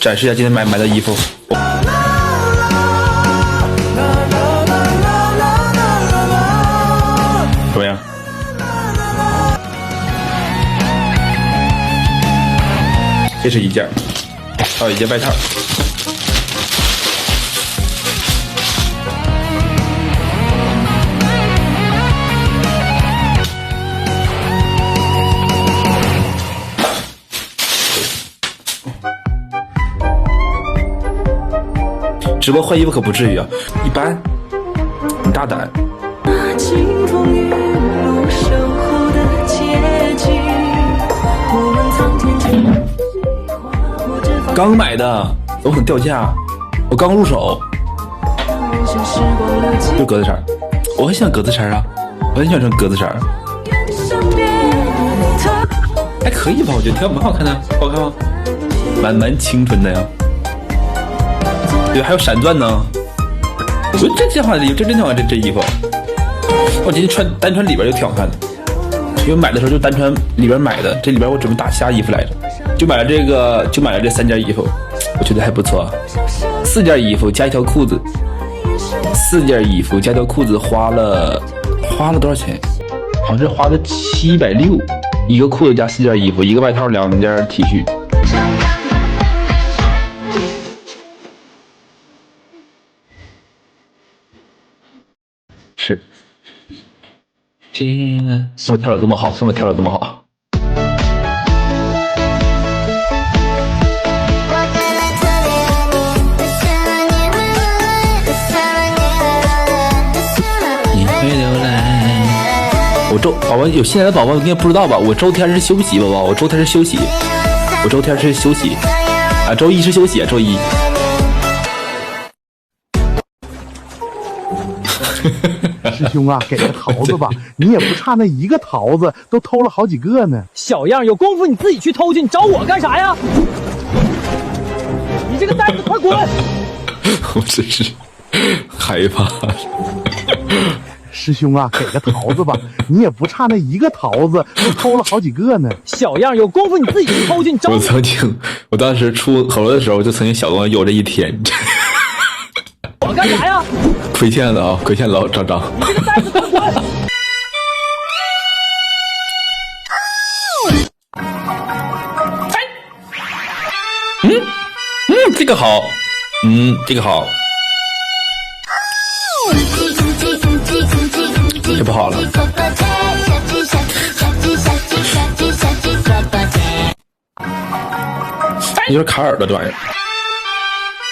展示一下今天买的衣服。怎么样？这是一件，还有一件外套。直播换衣服可不至于啊，一般。你大胆。刚买的，我很掉价，我刚入手。就格子衫，我很喜欢格子衫啊，我很喜欢穿格子衫。还可以吧，我觉得蛮好看的，好看吗？蛮青春的呀。对，还有闪钻呢。我觉得这挺好的，真挺好看这衣服。我今天单穿里边就挺好看的，因为买的时候就单穿里边买的。这里边我准备打瞎衣服来着，就买了这3件衣服，我觉得还不错。4件衣服加一条裤子，4件衣服加条裤子花了多少钱？好像是花了760，一个裤子加4件衣服，一个外套2件 T 恤。是，天，怎么跳得这么好？怎么跳得这么好？你会流来。我宝宝有新来的宝宝应该不知道吧？我周天是休息，宝宝，我周天是休息，啊，周一是休息，周一。师兄啊，给个桃子吧，你也不差那一个桃子，都偷了好几个呢。小样，有功夫你自己去偷去，你找我干啥呀？你这个呆子，快滚！我真是害怕。师兄啊，给个桃子吧，你也不差那一个桃子，都偷了好几个呢。小样，有功夫你自己去偷去，你找我当时出口的时候，就曾经想过有这一天。我干啥呀？亏欠了啊，亏欠了，张张。你这个呆子，快滚！这个好，这个好，这不好了。你说卡耳朵这玩意儿。